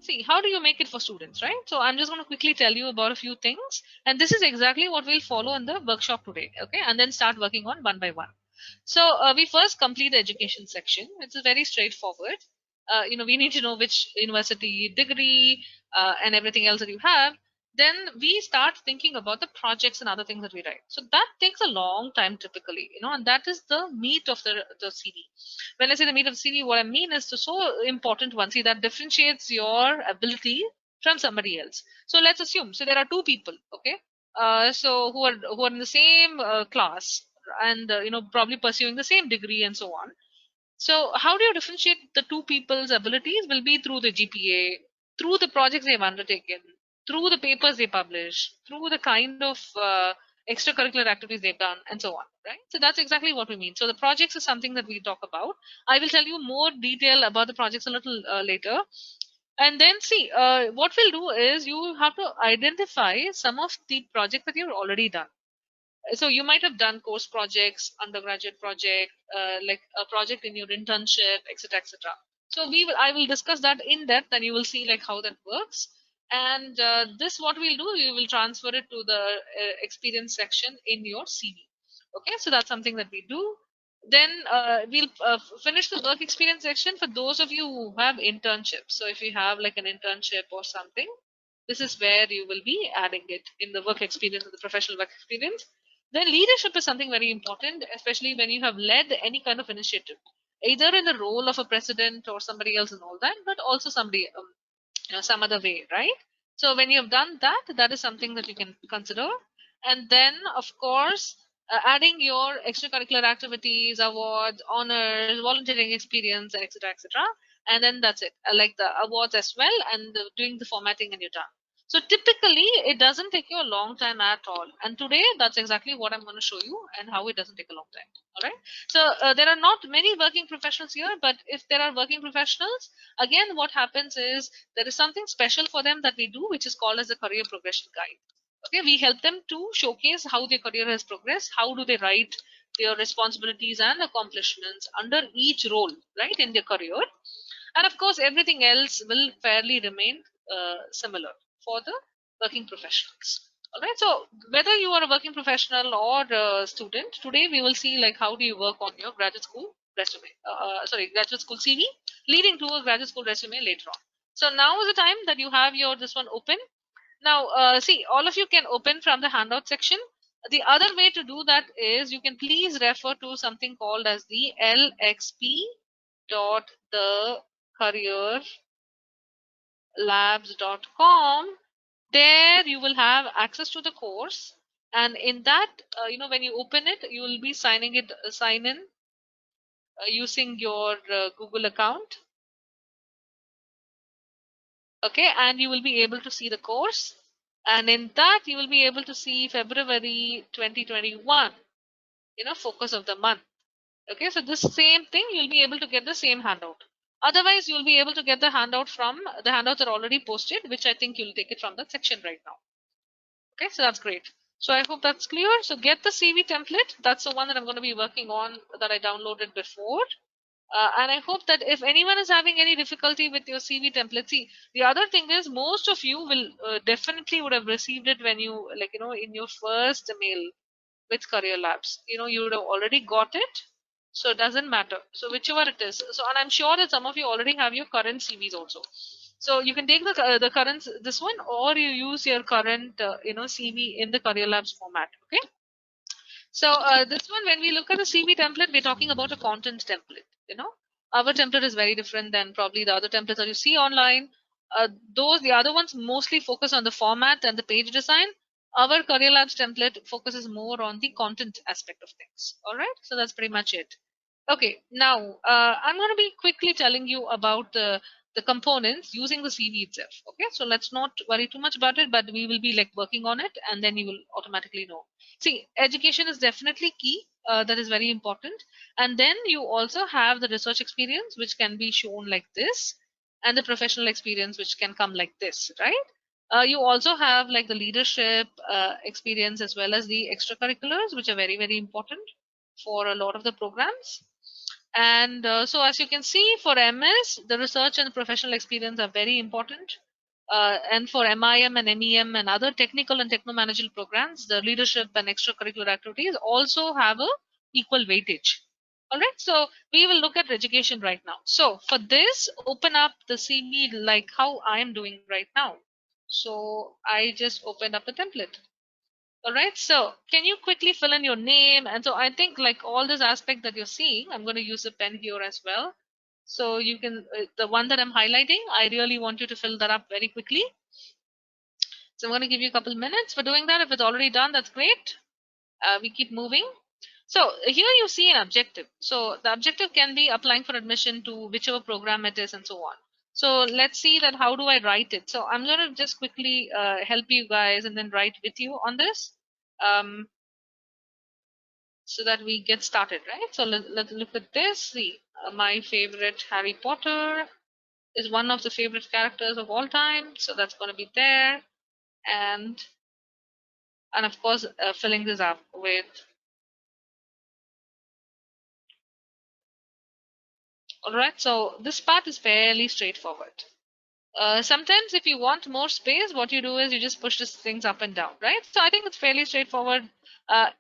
see, how do you make it for students, right? So I'm just going to quickly tell you about a few things, and this is exactly what we'll follow in the workshop today, okay? And then start working on one by one. So we first complete the education section. It's a very straightforward. We need to know which university degree and everything else that you have. Then we start thinking about the projects and other things that we write. So that takes a long time typically, and that is the meat of the CV. When I say the meat of the CV, what I mean is so important one. See, that differentiates your ability from somebody else. So let's assume. So there are two people, okay? So who are in the same class, and probably pursuing the same degree and so on. So how do you differentiate the two people's abilities? Will be through the GPA, through the projects they've undertaken, through the papers they publish, through the kind of extracurricular activities they've done, and so on, right? So that's exactly what we mean. So the projects is something that we talk about. I will tell you more detail about the projects a little later. And then see, what we'll do is you have to identify some of the projects that you've already done. So you might have done course projects, undergraduate project, like a project in your internship, etc., etc. So I will discuss that in depth, and you will see like how that works. And this, what we'll do, we will transfer it to the experience section in your CV. Okay, so that's something that we do. Then we'll finish the work experience section for those of you who have internships. So if you have like an internship or something, this is where you will be adding it in the work experience or the professional work experience. Then leadership is something very important, especially when you have led any kind of initiative, either in the role of a president or somebody else and all that, but also somebody, some other way, right? So when you have done that, that is something that you can consider. And then, of course, adding your extracurricular activities, awards, honors, volunteering experience, etc., etc. And then that's it, like the awards as well, and doing the formatting, and you're done. So typically, it doesn't take you a long time at all. And today, that's exactly what I'm going to show you and how it doesn't take a long time. All right. So there are not many working professionals here, but if there are working professionals, again, what happens is there is something special for them that we do, which is called as a career progression guide. Okay, we help them to showcase how their career has progressed, how do they write their responsibilities and accomplishments under each role, right, in their career. And of course, everything else will fairly remain similar for the working professionals. All right. So whether you are a working professional or a student, today we will see like how do you work on your graduate school resume. Graduate school CV, leading to a graduate school resume later on. So now is the time that you have your this one open. Now, see, all of you can open from the handout section. The other way to do that is you can please refer to something called as the LXP dot the careerlabs.com. There you will have access to the course, and in that, when you open it, you will be sign in using your Google account. Okay, and you will be able to see the course, and in that you will be able to see February 2021, focus of the month. Okay, so this same thing, you'll be able to get the same handout. Otherwise, you'll be able to get the handout from the handouts are already posted, which I think you'll take it from that section right now. Okay, so that's great. So I hope that's clear. So get the CV template. That's the one that I'm going to be working on that I downloaded before. And I hope that if anyone is having any difficulty with your CV template, see, the other thing is most of you will definitely would have received it when you, in your first mail with Career Labs. You would have already got it. So it doesn't matter. So whichever it is. So, and I'm sure that some of you already have your current CVs also. So you can take the current this one, or you use your current CV in the Career Labs format. Okay. So this one, when we look at the CV template, we're talking about a content template. Our template is very different than probably the other templates that you see online. The other ones mostly focus on the format and the page design. Our Career Labs template focuses more on the content aspect of things. All right, so that's pretty much it. Okay, now I'm going to be quickly telling you about the components using the CV itself. Okay, so let's not worry too much about it, but we will be like working on it, and then you will automatically know. See, education is definitely key. That is very important. And then you also have the research experience, which can be shown like this, and the professional experience, which can come like this, right? You also have like the leadership experience as well as the extracurriculars, which are very, very important for a lot of the programs. And so as you can see, for MS, the research and professional experience are very important. And for MIM and MEM and other technical and techno-managerial programs, the leadership and extracurricular activities also have a equal weightage. All right, so we will look at education right now. So for this, open up the CV like how I am doing right now. So I just opened up the template. All right, so can you quickly fill in your name? And so I think like all this aspect that you're seeing, I'm going to use a pen here as well. So you can, the one that I'm highlighting, I really want you to fill that up very quickly. So I'm going to give you a couple minutes for doing that. If it's already done, that's great. We keep moving. So here you see an objective. So the objective can be applying for admission to whichever program it is and so on. So let's see that how do I write it. So I'm going to just quickly help you guys and then write with you on this. So that we get started, right? So let's look at this. See, my favorite Harry Potter is one of the favorite characters of all time. So that's going to be there. And of course, filling this up with, all right. So this part is fairly straightforward. Sometimes if you want more space, what you do is you just push these things up and down, right? So I think it's fairly straightforward. Uh,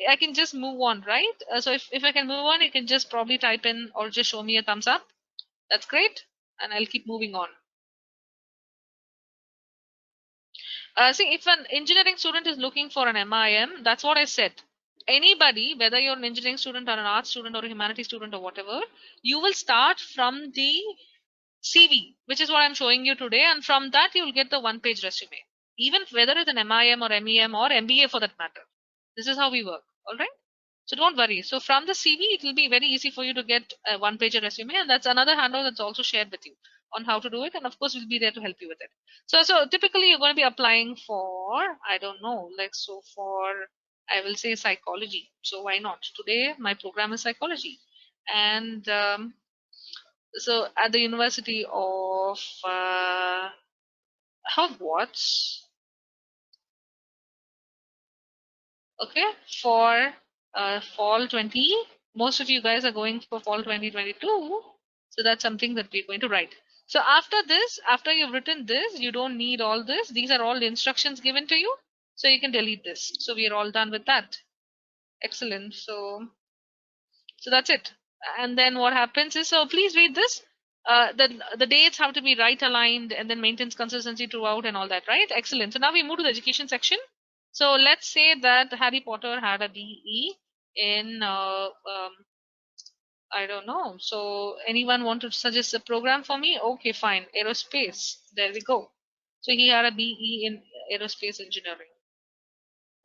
I can just move on, right? So if I can move on, you can just probably type in or just show me a thumbs up. That's great. And I'll keep moving on. See, if an engineering student is looking for an MIM, that's what I said. Anybody, whether you're an engineering student or an arts student or a humanities student or whatever, you will start from the CV, which is what I'm showing you today, and from that you will get the one-page resume. Even whether it's an MIM or MEM or MBA for that matter. This is how we work. All right. So don't worry. So from the CV, it will be very easy for you to get a one-page resume, and that's another handout that's also shared with you on how to do it. And of course, we'll be there to help you with it. So typically, you're going to be applying for, I don't know, like so for, I will say psychology. So why not? Today, my program is psychology, and so at the University of Hogwarts, okay, for fall 20, most of you guys are going for fall 2022, so that's something that we're going to write. So after this, after you've written this, you don't need all this. These are all the instructions given to you, so you can delete this. So we are all done with that. Excellent. So that's it. And then what happens is, so please read this. The dates have to be right aligned and then maintains consistency throughout and all that, right? Excellent. So now we move to the education section. So let's say that Harry Potter had a BE in, I don't know. So anyone want to suggest a program for me? Okay, fine. Aerospace. There we go. So he had a BE in aerospace engineering.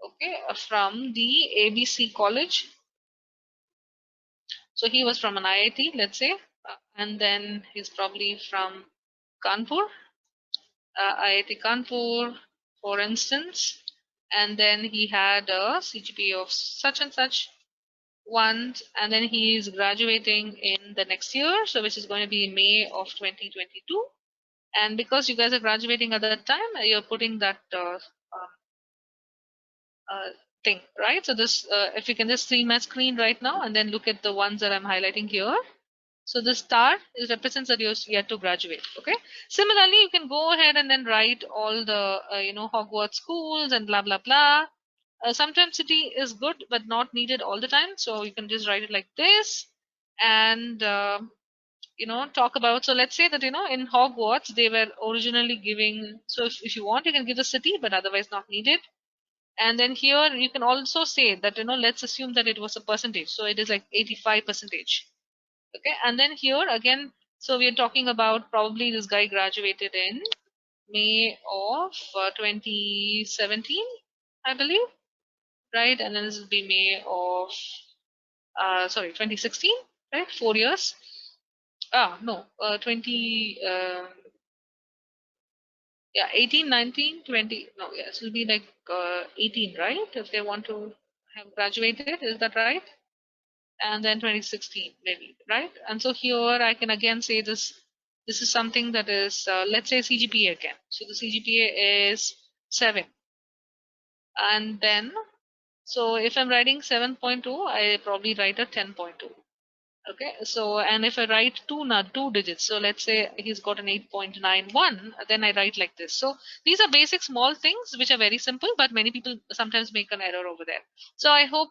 Okay, from the ABC College. So he was from an IIT, let's say, and then he's probably from Kanpur, IIT Kanpur, for instance, and then he had a CGPA of such and such one, and then he is graduating in the next year, so which is going to be May of 2022. And because you guys are graduating at that time, you're putting that uh, thing, right? So this, if you can just see my screen right now, and then look at the ones that I'm highlighting here. So the star is represents that you're yet to graduate. Okay. Similarly, you can go ahead and then write all the Hogwarts schools and blah blah blah. Sometimes city is good but not needed all the time. So you can just write it like this, and talk about. So let's say that in Hogwarts they were originally giving. So if you want, you can give the city, but otherwise not needed. And then here you can also say that let's assume that it was a percentage. So it is like 85 percentage. Okay, and then here again, so we are talking about probably this guy graduated in May of 2017, I believe, right? And then this will be May of, sorry, 2016, right? 4 years. No, 20, yeah, 18, 19, 20. No, yes, it will be like 18, right? If they want to have graduated, is that right? And then 2016 maybe, right? And so here I can again say this is something that is let's say CGPA again. So the CGPA is 7, and then so if I'm writing 7.2, I probably write a 10.2. Okay, so and if I write two digits, so let's say he's got an 8.91, then I write like this. So these are basic small things which are very simple, but many people sometimes make an error over there. So I hope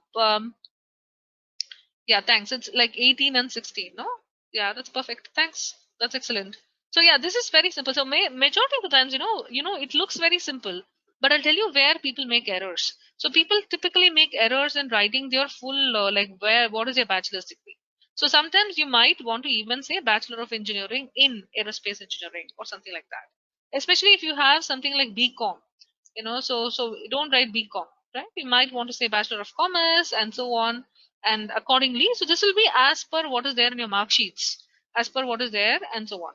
yeah, thanks. It's like 18 and 16, no? Yeah, that's perfect. Thanks. That's excellent. So yeah, this is very simple. So majority of the times, it looks very simple, but I'll tell you where people make errors. So people typically make errors in writing their full, like what is your bachelor's degree? So sometimes you might want to even say Bachelor of Engineering in Aerospace Engineering or something like that. Especially if you have something like BCom, so don't write BCom, right? You might want to say Bachelor of Commerce and so on, and accordingly, so this will be as per what is there in your mark sheets, as per what is there, and so on.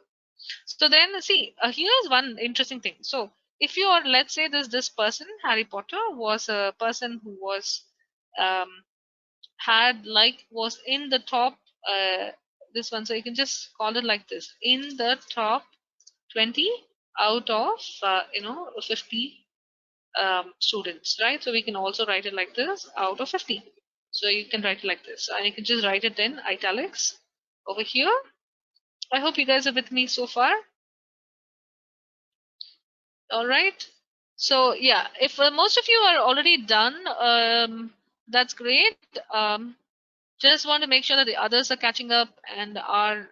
So then see, here's one interesting thing. So if you are, let's say this person Harry Potter was a person who was um was in the top, this one, so you can just call it like this, in the top 20 out of 50 students, right? So we can also write it like this, out of 50. So you can write it like this, and you can just write it in italics over here. I hope you guys are with me so far. All right. So yeah, if most of you are already done, that's great. Just want to make sure that the others are catching up and are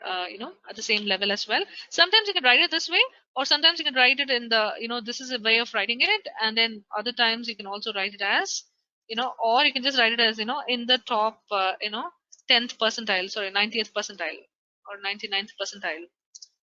at the same level as well. Sometimes you can write it this way, or sometimes you can write it in the, this is a way of writing it, and then other times you can also write it as, or you can just write it as, in the top 10th percentile, sorry, 90th percentile or 99th percentile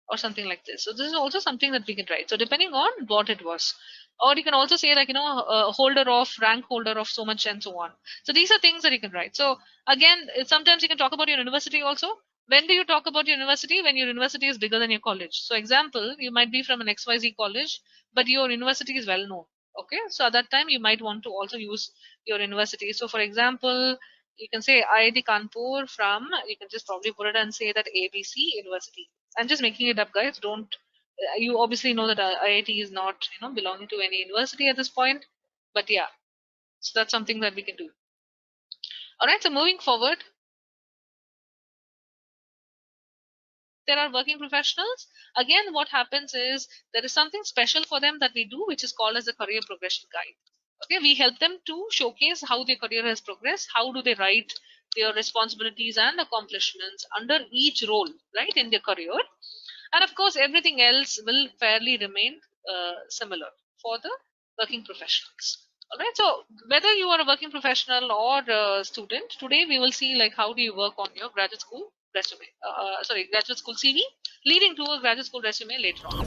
or something like this. So this is also something that we can write. So depending on what it was, or you can also say like, holder of, rank holder of so much and so on. So these are things that you can write. So again, sometimes you can talk about your university also. When do you talk about your university? When your university is bigger than your college. So example, you might be from an XYZ college, but your university is well known. Okay, so at that time you might want to also use your university. So for example, you can say IIT Kanpur from, you can just probably put it and say that ABC University. I'm just making it up, guys. Don't. You obviously know that IIT is not, belonging to any university at this point. But yeah, so that's something that we can do. All right. So moving forward, there are working professionals. Again, what happens is there is something special for them that we do, which is called as a career progression guide. Okay, we help them to showcase how their career has progressed. How do they write their responsibilities and accomplishments under each role, right, in their career. And of course, everything else will fairly remain similar for the working professionals. All right. So whether you are a working professional or a student, today we will see like how do you work on your graduate school resume. Sorry, graduate school CV, leading to a graduate school resume later on.